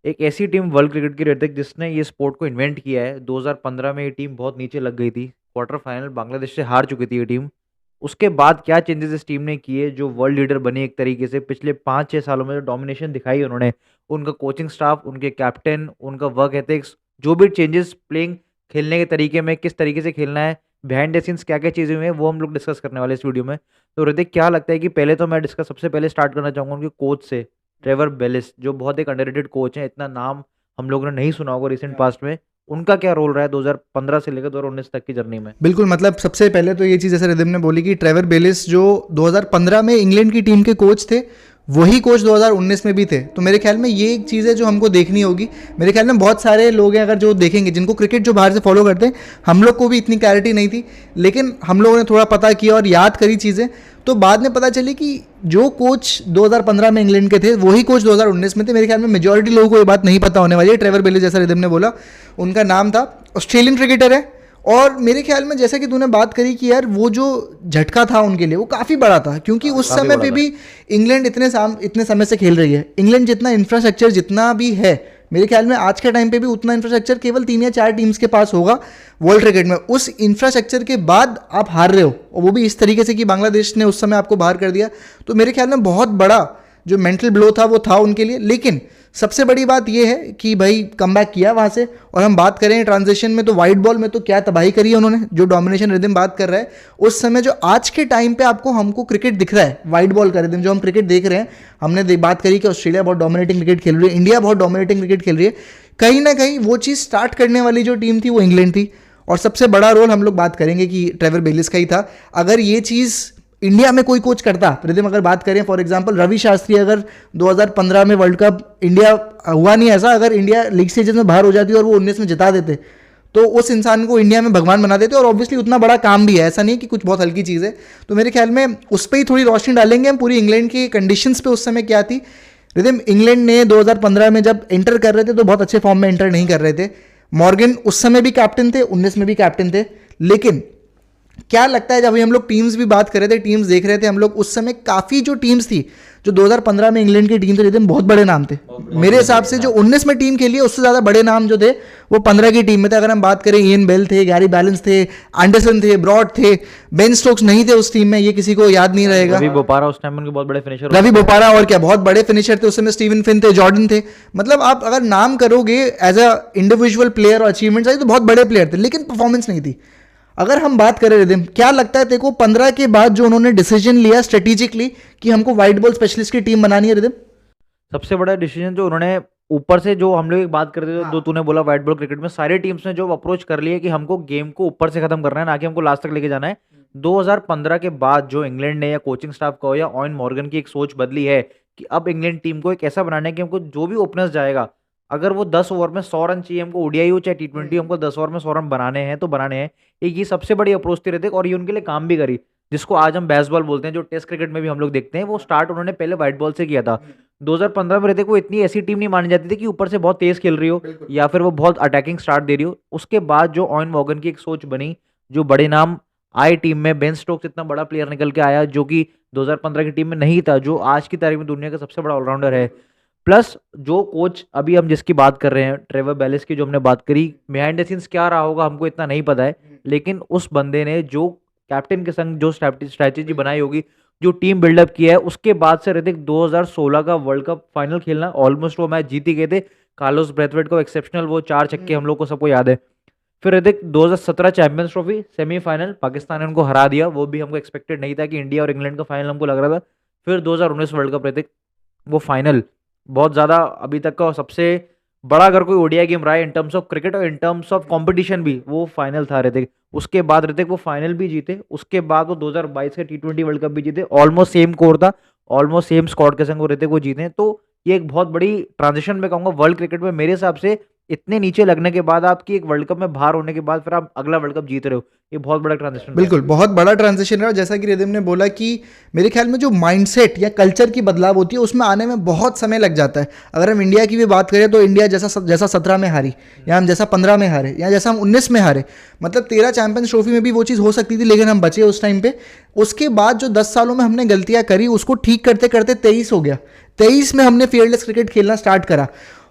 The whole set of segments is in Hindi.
एक ऐसी टीम वर्ल्ड क्रिकेट की ऋतिक जिसने ये स्पोर्ट को इन्वेंट किया है। 2015 में ये टीम बहुत नीचे लग गई थी, क्वार्टर फाइनल बांग्लादेश से हार चुकी थी ये टीम। उसके बाद क्या चेंजेस इस टीम ने किए, जो वर्ल्ड लीडर बनी एक तरीके से पिछले 5-6 सालों में, जो डोमिनेशन दिखाई उन्होंने, उनका कोचिंग स्टाफ, उनके कैप्टन, उनका वर्क एथिक्स, जो भी चेंजेस प्लेइंग खेलने के तरीके में, किस तरीके से खेलना है, बिहाइंड द सीन्स क्या क्या चीज़ें हुई हैं, वो हम लोग डिस्कस करने वाले इस वीडियो में। तो ऋतिक, क्या लगता है कि पहले तो मैं डिस्कस सबसे पहले स्टार्ट करना चाहूंगा उनके कोच से, ट्रेवर बेलिस, जो बहुत एक अंडररेटेड कोच हैं, इतना नाम हम लोगों ने नहीं सुना होगा रिसेंट पास्ट में। उनका क्या रोल रहा है 2015 से लेकर 2019 तक की जर्नी में? बिल्कुल, मतलब सबसे पहले तो ये चीज़ जैसे रिदम ने बोली कि ट्रेवर बेलिस जो 2015 में इंग्लैंड की टीम के कोच थे, वही कोच 2019 में भी थे। तो मेरे ख्याल में ये एक चीज़ है जो हमको देखनी होगी। मेरे ख्याल में बहुत सारे लोग हैं अगर जो देखेंगे, जिनको क्रिकेट जो बाहर से फॉलो करते हैं, हम लोग को भी इतनी क्लैरिटी नहीं थी, लेकिन हम लोगों ने थोड़ा पता किया और याद करी चीज़ें, तो बाद में पता चली कि जो कोच 2015 में इंग्लैंड के थे वही कोच 2019 में थे। मेरे ख्याल में मेजॉरिटी लोगों को ये बात नहीं पता होने वाली है। ट्रेवर बेलिस, जैसा रिदम ने बोला, उनका नाम था, ऑस्ट्रेलियन क्रिकेटर है। और मेरे ख्याल में जैसा कि तूने बात करी कि यार वो जो झटका था उनके लिए वो काफ़ी बड़ा था, क्योंकि उस काफी समय बड़ा पे था। भी इंग्लैंड इतने समय से खेल रही है। इंग्लैंड जितना इंफ्रास्ट्रक्चर जितना भी है, मेरे ख्याल में आज के टाइम पे भी उतना इंफ्रास्ट्रक्चर केवल 3 या 4 टीम्स के पास होगा वर्ल्ड क्रिकेट में। उस इंफ्रास्ट्रक्चर के बाद आप हार रहे हो, और वो भी इस तरीके से कि बांग्लादेश ने उस समय आपको बाहर कर दिया। तो मेरे ख्याल में बहुत बड़ा जो मेंटल ब्लो था वो था उनके लिए। लेकिन सबसे बड़ी बात यह है कि भाई कमबैक किया वहाँ से। और हम बात करें ट्रांजिशन में, तो वाइट बॉल में तो क्या तबाही करी है उन्होंने, जो डोमिनेशन रिदम बात कर रहा है उस समय, जो आज के टाइम पे हमको क्रिकेट दिख रहा है वाइट बॉल का रिदम, जो हम क्रिकेट देख रहे हैं। हमने बात करी कि ऑस्ट्रेलिया बहुत डोमिनेटिंग क्रिकेट खेल रही है, इंडिया बहुत डोमिनेटिंग क्रिकेट खेल रही है। कहीं ना कहीं वो चीज़ स्टार्ट करने वाली जो टीम थी वो इंग्लैंड थी, और सबसे बड़ा रोल हम लोग बात करेंगे कि ट्रेवर बेलिस का ही था। अगर ये चीज़ इंडिया में कोई कोच करता, रिदम अगर बात करें फॉर एग्जांपल रवि शास्त्री, अगर 2015 में वर्ल्ड कप इंडिया हुआ नहीं ऐसा, अगर इंडिया लीग स्टेजेस में बाहर हो जाती और वो 19 में जिता देते, तो उस इंसान को इंडिया में भगवान बना देते। और ऑब्वियसली उतना बड़ा काम भी है, ऐसा नहीं कि कुछ बहुत हल्की चीज़ है। तो मेरे ख्याल में उस पर ही थोड़ी रोशनी डालेंगे हम, पूरी इंग्लैंड की कंडीशंस पे उस समय क्या थी। रिदम, इंग्लैंड ने 2015 में जब एंटर कर रहे थे तो बहुत अच्छे फॉर्म में एंटर नहीं कर रहे थे। मॉर्गन उस समय भी कैप्टन थे, 19 में भी कैप्टन थे। लेकिन क्या लगता है, जब हम लोग टीम्स भी बात कर रहे थे, टीम्स देख रहे थे हम लोग, उस समय काफ़ी जो टीम्स थी जो 2015 में इंग्लैंड की टीम थे, रिदम बहुत बड़े नाम थे। मेरे हिसाब से जो 19 में टीम खेली है उससे ज़्यादा बड़े नाम जो थे वो 15 की टीम में थे। अगर हम बात करें, इयन बेल थे, गैरी बैलेंस थे, एंडरसन थे, ब्रॉड थे, बेन स्टोक्स नहीं थे उस टीम में, ये किसी को याद नहीं रहेगा। रवि बोपारा उस टाइम उनके बहुत बड़े फिनिशर रवि बोपारा, और क्या बहुत बड़े फिनिशर थे उस समय। स्टीवन फिन थे, जॉर्डन थे। मतलब आप अगर नाम करोगे एज अ इंडिविजुअल प्लेयर और अचीवमेंट्स तो बहुत बड़े प्लेयर थे, लेकिन परफॉर्मेंस नहीं थी। अगर हम बात करें रिदम, क्या लगता है तेरे को 15 के बाद जो उन्होंने डिसीजन लिया स्ट्रेटेजिकली कि हमको वाइट बॉल स्पेशलिस्ट की टीम बनानी है रिदम? सबसे बड़ा डिसीजन जो उन्होंने ऊपर से, जो हम लोग एक बात करते थे, जो तूने बोला व्हाइट बॉल क्रिकेट में सारी टीम्स ने जो अप्रोच कर लिया कि हमको गेम को ऊपर से खत्म करना है, ना कि हमको लास्ट तक लेके जाना है। 2015 के बाद जो इंग्लैंड ने, या कोचिंग स्टाफ का हो, या ऑयन मॉर्गन की एक सोच बदली है कि अब इंग्लैंड टीम को एक ऐसा बनाना है कि हमको जो भी ओपनर्स जाएगा, अगर वो 10 ओवर में 100 रन चाहिए, हमको ओडीआई हो चाहे टी20, हमको 10 ओवर में 100 रन बनाने हैं तो बनाने हैं। एक ये सबसे बड़ी अप्रोच थी ऋतिक, और ये उनके लिए काम भी करी। जिसको आज हम बेसबॉल बोलते हैं, जो टेस्ट क्रिकेट में भी हम लोग देखते हैं, वो स्टार्ट उन्होंने पहले व्हाइट बॉल से किया था। 2015 में ऋतिक को इतनी ऐसी टीम नहीं मानी जाती थी कि ऊपर से बहुत तेज खेल रही हो या फिर वो बहुत अटैकिंग स्टार्ट दे रही हो। उसके बाद जो ऑयन मॉर्गन की एक सोच बनी, जो बड़े नाम आए टीम में, बेन स्टोक्स इतना बड़ा प्लेयर निकल के आया जो कि 2015 की टीम में नहीं था, जो आज की तारीख में दुनिया का सबसे बड़ा ऑलराउंडर है। प्लस जो कोच अभी हम जिसकी बात कर रहे हैं, ट्रेवर बेलिस की, जो हमने बात करी, बिहाइंड द सीन्स क्या रहा होगा हमको इतना नहीं पता है, लेकिन उस बंदे ने जो कैप्टन के संग जो स्ट्रैटेजी बनाई होगी, जो टीम बिल्डअप किया है, उसके बाद से ऋतिक 2016 का वर्ल्ड कप फाइनल खेलना, ऑलमोस्ट वो मैच जीत ही गए थे। कार्लोस ब्रेथवेट को एक्सेप्शनल वो 4 छक्के हम लोग को सबको याद है। फिर Hrithik 2017 champions trophy semifinal, Pakistan ने उनको हरा दिया, वो भी हमको एक्सपेक्टेड नहीं था कि इंडिया और इंग्लैंड का फाइनल हमको लग रहा था। फिर 2019 वर्ल्ड कप ऋतिक, वो फाइनल बहुत ज़्यादा अभी तक का सबसे बड़ा अगर कोई ओडीआई गेम रहा है इन टर्म्स ऑफ क्रिकेट और इन टर्म्स ऑफ कंपटीशन भी, वो फाइनल था ऋतिक। उसके बाद ऋतिक वो फाइनल भी जीते, उसके बाद वो 2022 के टी20 वर्ल्ड कप भी जीते। ऑलमोस्ट सेम कोर था, ऑलमोस्ट सेम स्क्वाड के संग वो ऋतिक वो जीते। तो ये एक बहुत बड़ी ट्रांजिशन में कहूँगा वर्ल्ड क्रिकेट में, मेरे हिसाब से इतने नीचे लगने के बाद, आपकी एक वर्ल्ड कप में बाहर होने के बाद फिर आप अगला वर्ल्ड कप जीत रहे हो, ये बहुत बड़ा ट्रांजिशन। बिल्कुल, बहुत बड़ा ट्रांजिशन है। जैसा कि रिदम ने बोला कि मेरे ख्याल में जो माइंडसेट या कल्चर की बदलाव होती है उसमें आने में बहुत समय लग जाता है। अगर हम इंडिया की भी बात करें तो इंडिया जैसा 17 में हारी, या हम जैसा 15 में हारे, या जैसा हम 19 में हारे, मतलब 13 चैंपियंस ट्रॉफी में भी वो चीज़ हो सकती थी, लेकिन हम बचे उस टाइम पे। उसके बाद जो 10 सालों में हमने गलतियां करी, उसको ठीक करते करते 23 हो गया। 23 में हमने फेयरलेस क्रिकेट खेलना स्टार्ट करा।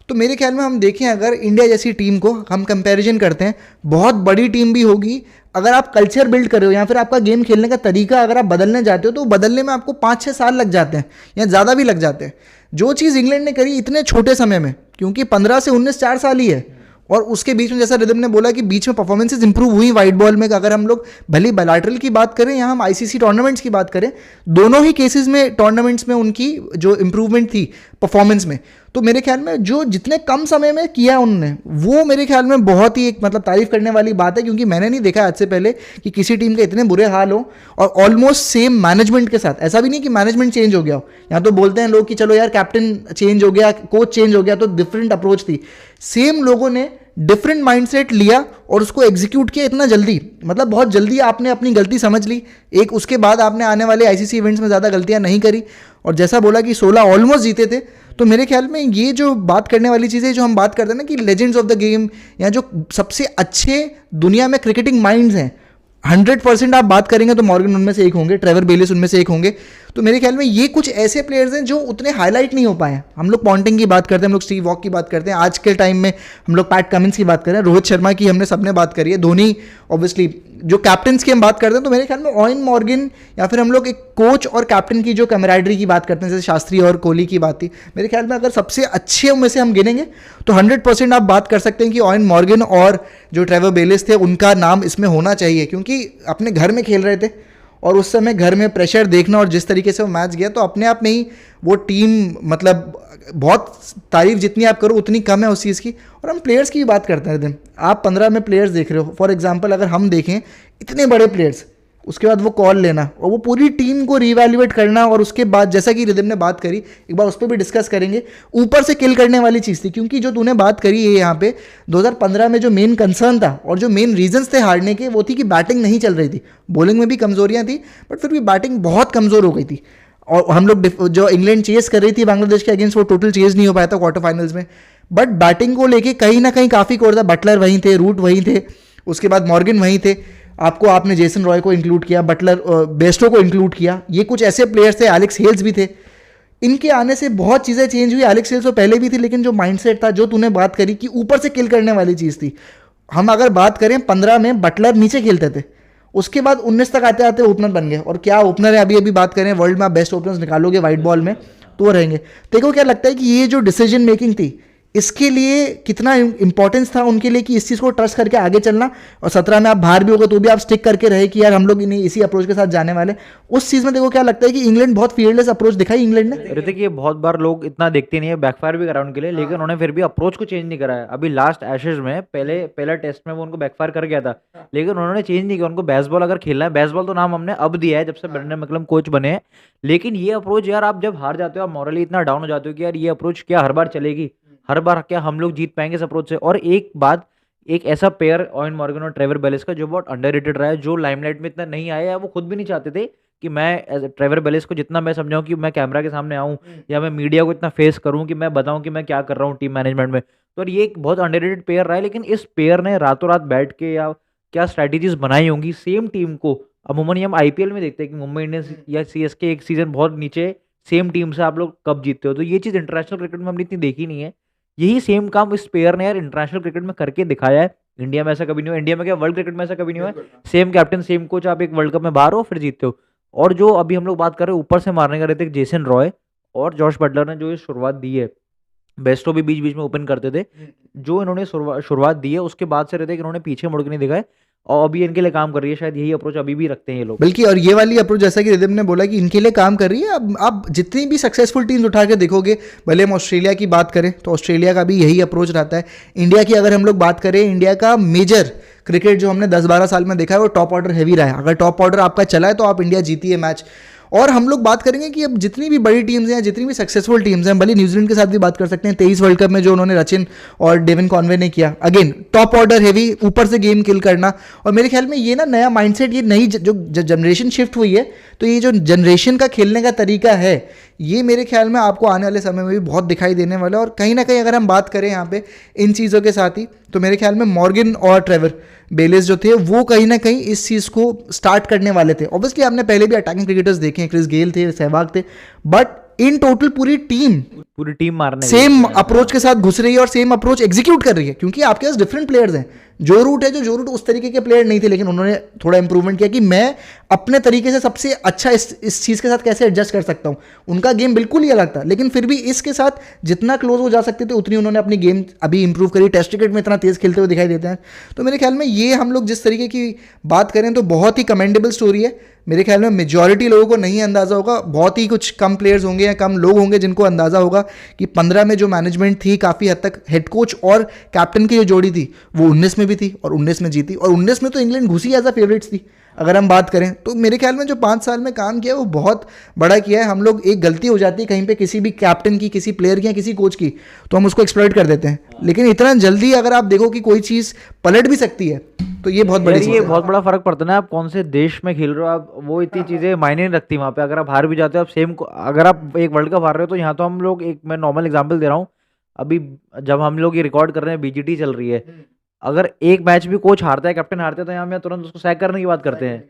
तो मेरे ख्याल में हम देखें अगर इंडिया जैसी टीम को हम कंपैरिजन करते हैं, बहुत बड़ी टीम भी होगी, अगर आप कल्चर बिल्ड कर रहे हो या फिर आपका गेम खेलने का तरीका अगर आप बदलने जाते हो तो बदलने में आपको 5-6 साल लग जाते हैं या ज़्यादा भी लग जाते हैं। जो चीज़ इंग्लैंड ने करी इतने छोटे समय में, क्योंकि 15 से 19 4 साल ही है, और उसके बीच में जैसा रिदम ने बोला कि बीच में परफॉर्मेंसेस इंप्रूव हुई वाइट बॉल में। अगर हम लोग भले बायलैटरल की बात करें या हम आईसीसी टूर्नामेंट्स की बात करें, दोनों ही केसेस में टूर्नामेंट्स में उनकी जो इंप्रूवमेंट थी परफॉर्मेंस में, तो मेरे ख्याल में जो जितने कम समय में किया उन्होंने, वो मेरे ख्याल में बहुत ही एक मतलब तारीफ करने वाली बात है। क्योंकि मैंने नहीं देखा आज से पहले कि किसी टीम के इतने बुरे हाल हो और ऑलमोस्ट सेम मैनेजमेंट के साथ। ऐसा भी नहीं कि मैनेजमेंट चेंज हो गया हो, यहाँ तो बोलते हैं लोग कि चलो यार कैप्टन चेंज हो गया, कोच चेंज हो गया तो डिफरेंट अप्रोच थी। सेम लोगों ने डिफरेंट माइंडसेट लिया और उसको एग्जीक्यूट किया इतना जल्दी, मतलब बहुत जल्दी आपने अपनी गलती समझ ली एक, उसके बाद आपने आने वाले आईसीसी इवेंट्स में ज़्यादा गलतियां नहीं करी, और जैसा बोला कि 16 ऑलमोस्ट जीते थे। तो मेरे ख्याल में ये जो बात करने वाली चीज़ है, जो हम बात करते हैं ना कि लेजेंड्स ऑफ द गेम या जो सबसे अच्छे दुनिया में क्रिकेटिंग माइंड्स हैं, 100% आप बात करेंगे तो मॉर्गन उनमें से एक होंगे, ट्रेवर बेलिस उनमें से एक होंगे। तो मेरे ख्याल में ये कुछ ऐसे प्लेयर्स हैं जो उतने हाईलाइट नहीं हो पाए हैं। हम लोग पॉन्टिंग की बात करते हैं, हम लोग स्टीव वॉक की बात करते हैं, आज के टाइम में हम लोग पैट कमिंस की बात करें, रोहित शर्मा की हमने सबने बात करी है, धोनी ऑब्वियसली, जो कैप्टन्स की हम बात करते हैं तो मेरे ख्याल में ऑयन मॉर्गन या फिर हम लोग एक कोच और कैप्टन की जो कैमराडरी की बात करते हैं, जैसे शास्त्री और कोहली की बात थी, मेरे ख्याल में अगर सबसे अच्छे में से हम गिनेंगे तो 100% आप बात कर सकते हैं कि ऑयन मॉर्गन और जो ट्रेवर बेलिस थे उनका नाम इसमें होना चाहिए। क्योंकि अपने घर में खेल रहे थे और उस समय घर में प्रेशर देखना और जिस तरीके से वो मैच गया, तो अपने आप में ही वो टीम मतलब बहुत तारीफ जितनी आप करो उतनी कम है उस चीज़ की। और हम प्लेयर्स की भी बात करते हैं, दिन आप 15 में प्लेयर्स देख रहे हो, फॉर एग्जांपल अगर हम देखें इतने बड़े प्लेयर्स, उसके बाद वो कॉल लेना और वो पूरी टीम को रीवैल्यूएट करना, और उसके बाद जैसा कि रिदम ने बात करी, एक बार उस पर भी डिस्कस करेंगे, ऊपर से किल करने वाली चीज़ थी। क्योंकि जो तूने बात करी है यहाँ पे 2015 में जो मेन कंसर्न था और जो मेन रीजंस थे हारने के, वो थी कि बैटिंग नहीं चल रही थी, बॉलिंग में भी कमजोरियाँ थी, बट फिर भी बैटिंग बहुत कमज़ोर हो गई थी। और हम लोग जो इंग्लैंड चेस कर रही थी बांग्लादेश के अगेंस्ट, वो टोटल चेस नहीं हो पाया था क्वार्टर फाइनल्स में, बट बैटिंग को लेके कहीं ना कहीं काफ़ी कोर था। बटलर वहीं थे, रूट वहीं थे, उसके बाद मॉर्गन वहीं थे, आपने जेसन रॉय को इंक्लूड किया, बटलर बेस्टो को इंक्लूड किया, ये कुछ ऐसे प्लेयर्स थे, एलेक्स हेल्स भी थे। इनके आने से बहुत चीज़ें चेंज हुई। एलेक्स हेल्स तो पहले भी थी, लेकिन जो माइंडसेट था, जो तूने बात करी कि ऊपर से किल करने वाली चीज़ थी। हम अगर बात करें 15 में बटलर नीचे खेलते थे, उसके बाद 19 तक आते आते ओपनर बन गए, और क्या ओपनर है, अभी अभी बात करें वर्ल्ड में आप बेस्ट ओपनर्स निकालोगे वाइट बॉल में तो वो रहेंगे। देखो क्या लगता है कि ये जो डिसीजन मेकिंग थी, इसके लिए कितना इंपॉर्टेंस था उनके लिए कि इस चीज़ को ट्रस्ट करके आगे चलना, और 17 में आप बाहर भी हो गए तो भी आप स्टिक करके रहे कि यार हम लोग नहीं इसी अप्रोच के साथ जाने वाले। उस चीज़ में देखो क्या लगता है कि इंग्लैंड बहुत फियरलेस अप्रोच दिखाई इंग्लैंड ने। ऋतिक, ये बहुत बार लोग इतना देखते नहीं है, बैकफायर भी करा उनके लिए, लेकिन उन्होंने फिर भी अप्रोच को चेंज नहीं करा है। अभी लास्ट एशेज में पहला टेस्ट में वो उनको बैकफायर कर गया था, लेकिन उन्होंने चेंज नहीं किया। उनको बेसबॉल अगर खेलना है, बेसबॉल तो नाम हमने अब दिया है जब से ब्रेंडन मैकलम कोच बने हैं, लेकिन ये अप्रोच यार आप जब हार जाते हो, आप मॉरली इतना डाउन हो जाते हो कि यार ये अप्रोच क्या हर बार चलेगी, हर बार क्या हम लोग जीत पाएंगे इस अप्रोच से। और एक बात, एक ऐसा पेयर ऑयन मॉर्गन और ट्रेवर बेलिस का जो बहुत अंडररेटेड रहा है, जो लाइमलाइट में इतना नहीं आया है, वो खुद भी नहीं चाहते थे कि मैं ट्रेवर बेलिस को जितना मैं समझाऊं कि मैं कैमरा के सामने आऊं या मैं मीडिया को इतना फेस करूं कि मैं बताऊं कि मैं क्या कर रहा हूं टीम मैनेजमेंट में। तो ये एक बहुत अंडररेटेड पेयर रहा है, लेकिन इस पेयर ने रातों रात बैठ के या क्या स्ट्रैटेजीज बनाई होंगी सेम टीम को। अमूमन हम आईपीएल में देखते हैं कि मुंबई इंडियंस या सीएसके एक सीजन बहुत नीचे, सेम टीम से आप लोग कब जीतते हो, तो ये चीज़ इंटरनेशनल क्रिकेट में हमने इतनी देखी नहीं है। यही सेम काम इस प्लेयर ने यार इंटरनेशनल क्रिकेट में करके दिखाया है। इंडिया में ऐसा कभी नहीं हुआ, इंडिया में क्या वर्ल्ड क्रिकेट में ऐसा कभी नहीं हुआ, सेम कैप्टन सेम कोच, आप एक वर्ल्ड कप में बाहर हो फिर जीतते हो। और जो अभी हम लोग बात कर रहे हैं ऊपर से मारने का रहते हैं, जेसन रॉय और जॉश बटलर ने जो ये शुरुआत दी है, बेस्टो भी बीच बीच में ओपन करते थे, जो इन्होंने शुरुआत दी है उसके बाद से रहते हैं कि इन्होंने पीछे मुड़ के नहीं दिखा है, और अभी इनके लिए काम कर रही है। शायद यही अप्रोच अभी भी रखते हैं ये लोग। बल्कि और ये वाली अप्रोच जैसा कि रिदम ने बोला कि इनके लिए काम कर रही है। अब आप जितनी भी सक्सेसफुल टीम्स उठा के देखोगे, भले हम ऑस्ट्रेलिया की बात करें तो ऑस्ट्रेलिया का भी यही अप्रोच रहता है। इंडिया की अगर हम लोग बात करें, इंडिया का मेजर क्रिकेट जो हमने 10-12 साल में देखा है वो टॉप ऑर्डर हैवी रहा है। अगर टॉप ऑर्डर आपका चला है तो आप इंडिया जीती है मैच। और हम लोग बात करेंगे कि अब जितनी भी बड़ी टीम्स हैं, जितनी भी सक्सेसफुल टीम्स हैं, भले न्यूजीलैंड के साथ भी बात कर सकते हैं, 23 वर्ल्ड कप में जो उन्होंने रचिन और डेविन कॉनवे ने किया, अगेन टॉप ऑर्डर हैवी, ऊपर से गेम किल करना। और मेरे ख्याल में ये ना नया माइंडसेट, ये नई जो जनरेशन शिफ्ट हुई है, तो ये जो जनरेशन का खेलने का तरीका है, ये मेरे ख्याल में आपको आने वाले समय में भी बहुत दिखाई देने वाला है। और कहीं ना कहीं अगर हम बात करें यहाँ पे इन चीज़ों के साथ ही, तो मेरे ख्याल में मॉर्गन और ट्रेवर बेलिस जो थे वो कहीं ना कहीं इस चीज़ को स्टार्ट करने वाले थे। ऑब्वियसली आपने पहले भी अटैकिंग क्रिकेटर्स देखे हैं, क्रिस गेल थे, सहवाग थे, बट इन टोटल पूरी टीम मारने सेम अप्रोच के साथ घुस रही है और सेम अप्रोच एग्जीक्यूट कर रही है, क्योंकि आपके पास डिफरेंट प्लेयर्स हैं। जो रूट उस तरीके के प्लेयर नहीं थे, लेकिन उन्होंने थोड़ा इंप्रूवमेंट किया कि मैं अपने तरीके से सबसे अच्छा इस चीज़ के साथ कैसे एडजस्ट कर सकता हूँ। उनका गेम बिल्कुल ही अलग था, लेकिन फिर भी इसके साथ जितना क्लोज हो जा सकते थे उतनी उन्होंने अपनी गेम अभी इंप्रूव करी। टेस्ट क्रिकेट में इतना तेज़ खेलते हुए दिखाई देते हैं। तो मेरे ख्याल में ये हम लोग जिस तरीके की बात करें तो बहुत ही कमेंडेबल स्टोरी है। मेरे ख्याल में मेजॉरिटी लोगों को नहीं अंदाज़ा होगा, बहुत ही कुछ कम प्लेयर्स होंगे या कम लोग होंगे जिनको अंदाज़ा होगा कि 15 में जो मैनेजमेंट थी काफ़ी हद तक हेड कोच और कैप्टन की जो जोड़ी थी वो 19 में भी थी और 19 में जीती, और 19 में तो इंग्लैंड घुसी एज अ फेवरेट्स थी अगर हम बात करें। तो मेरे ख्याल में जो 5 साल में काम किया है वो बहुत बड़ा किया है। हम लोग एक गलती हो जाती है कहीं पे किसी भी कैप्टन की, किसी प्लेयर की या किसी कोच की, तो हम उसको एक्सप्लॉइट कर देते हैं, लेकिन इतना जल्दी अगर आप देखो कि कोई चीज़ पलट भी सकती है तो ये बहुत बड़ी चीज़ ये है। बहुत बड़ा फर्क पड़ता है ना, आप कौन से देश में खेल रहे हो, आप वो इतनी चीजें मायने नहीं रखती वहाँ पे। अगर आप हार भी जाते हो, आप सेम, अगर आप एक वर्ल्ड कप हार रहे हो तो यहाँ तो हम लोग, एक मैं नॉर्मल एग्जांपल दे रहा हूँ, अभी जब हम लोग ये रिकॉर्ड कर रहे हैं बीजीटी चल रही है, अगर एक मैच भी कोच हारता है, कैप्टन हारता है, तो यहाँ तुरंत उसको सैक करने की बात करते हैं।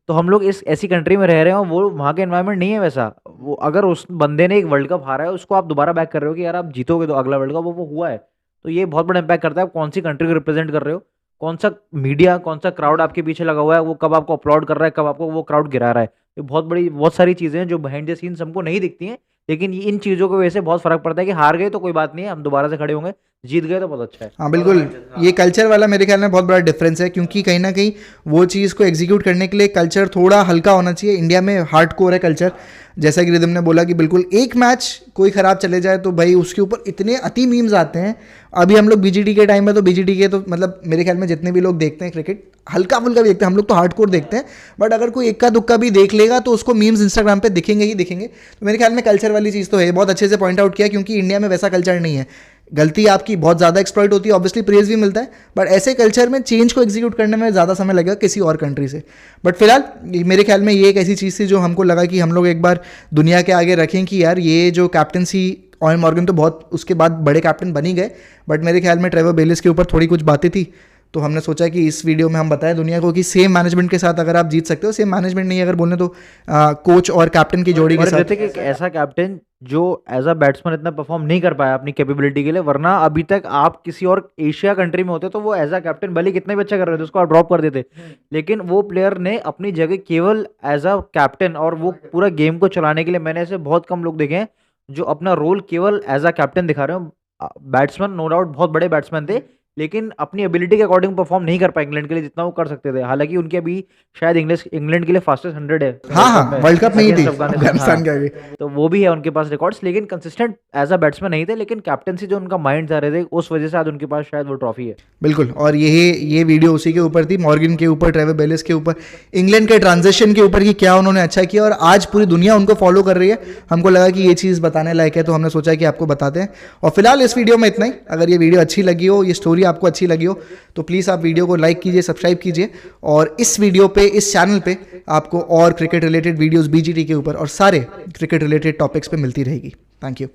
तो हम लोग इस ऐसी कंट्री में रह रहे हैं, वो वहाँ का एनवायरनमेंट नहीं है वैसा। वो अगर उस बंदे ने एक वर्ल्ड कप हारा है, उसको आप दोबारा बैक कर रहे हो कि यार आप जीतोगे तो अगला वर्ल्ड कप, वो हुआ है। तो ये बहुत बड़ा इम्पैक्ट करता है आप कौन सी कंट्री को रिप्रेजेंट कर रहे हो, कौन सा मीडिया, कौन सा क्राउड आपके पीछे लगा हुआ है, वो कब आपको अपलोड कर रहा है, कब आपको वो क्राउड गिरा रहा है। ये बहुत सारी चीजें हैं जो बिहाइंड द सीन्स हमको नहीं दिखती हैं, लेकिन इन चीजों की वजह से बहुत फर्क पड़ता है कि हार गए तो कोई बात नहीं है, हम दोबारा से खड़े होंगे, जीत गए तो बहुत अच्छा है। हाँ बिल्कुल, ये कल्चर वाला मेरे ख्याल में बहुत बड़ा डिफरेंस है, क्योंकि कहीं ना कहीं वो चीज़ को एग्जीक्यूट करने के लिए कल्चर थोड़ा हल्का होना चाहिए। इंडिया में हार्ड कोर है कल्चर, जैसा कि रिदम ने बोला कि बिल्कुल एक मैच कोई ख़राब चले जाए तो भाई उसके ऊपर इतने अति मीम्स आते हैं। अभी हम लोग बीजीटी के टाइम में तो बीजीटी के तो मतलब मेरे ख्याल में जितने भी लोग देखते हैं क्रिकेट, हल्का फुल्का भी देखते हैं, हम लोग तो हार्ड कोर देखते हैं, बट अगर कोई इक्का दुक्का भी देख लेगा तो उसको मीम्स इंस्टाग्राम पे दिखेंगे ही दिखेंगे। तो मेरे ख्याल में कल्चर वाली चीज़ तो है, बहुत अच्छे से पॉइंट आउट किया, क्योंकि इंडिया में वैसा कल्चर नहीं है। गलती आपकी बहुत ज़्यादा एक्सप्लॉइट होती है, ऑब्वियसली प्रेज भी मिलता है, बट ऐसे कल्चर में चेंज को एग्जीक्यूट करने में ज़्यादा समय लगेगा किसी और कंट्री से। बट फिलहाल मेरे ख्याल में ये एक ऐसी चीज़ थी जो हमको लगा कि हम लोग एक बार दुनिया के आगे रखें कि यार ये जो कैप्टनसी, ऑयन मॉर्गन तो बहुत उसके बाद बड़े कैप्टन बन ही गए, बट मेरे ख्याल में ट्रेवर बेलिस के ऊपर थोड़ी कुछ बातें थी, तो हमने सोचा कि इस वीडियो में हम बताएं दुनिया को कि सेम मैनेजमेंट के साथ अगर आप जीत सकते हो, सेम मैनेजमेंट नहीं अगर बोलने तो कोच और कैप्टन की जोड़ी के साथ। एक ऐसा कैप्टन जो एज अ बैट्समैन इतना परफॉर्म नहीं कर पाया अपनी कैपेबिलिटी के लिए, वरना अभी तक आप किसी और एशिया कंट्री में होते तो वो एज अ कैप्टन भले कितने भी अच्छा कर रहे थे उसको आप ड्रॉप कर देते, लेकिन वो प्लेयर ने अपनी जगह केवल एज अ कैप्टन और वो पूरा गेम को चलाने के लिए, मैंने ऐसे बहुत कम लोग देखे हैं जो अपना रोल केवल एज अ कैप्टन दिखा रहे हो। बैट्समैन नो डाउट बहुत बड़े बैट्समैन थे, लेकिन अपनी एबिलिटी के अकॉर्डिंग परफॉर्म नहीं कर पाए इंग्लैंड के लिए जितना वो कर सकते थे। हालांकि उनकी अभी शायद इंग्लैंड के लिए फास्टेस्ट 100 है हाँ वर्ल्ड कप में ही थी अफगानिस्तान के, तो वो भी है उनके पास रिकॉर्ड्स, लेकिन कंसिस्टेंट एज अ बैट्समैन नहीं थे, लेकिन कैप्टनसी जो उनका माइंड जा रहे थे उस वजह से आज उनके पास शायद वो ट्रॉफी है। बिल्कुल, और ये वीडियो उसी के ऊपर थी, मॉर्गन के ऊपर, ट्रेवर बेलिस के ऊपर, इंग्लैंड के ट्रांजिशन के ऊपर कि क्या उन्होंने अच्छा किया, और आज पूरी दुनिया उनको फॉलो कर रही है। हमको लगा कि ये चीज़ बताने लायक है, तो हमने सोचा कि आपको बताते हैं। और फिलहाल इस वीडियो में इतना ही। अगर ये वीडियो अच्छी लगी हो, ये स्टोरी आपको अच्छी लगी हो, तो प्लीज़ आप वीडियो को लाइक कीजिए, सब्सक्राइब कीजिए, और इस वीडियो पे, इस चैनल पे आपको और क्रिकेट रिलेटेड वीडियोस बीजीटी के ऊपर और सारे क्रिकेट रिलेटेड टॉपिक्स पे मिलती रहेगी। Thank you.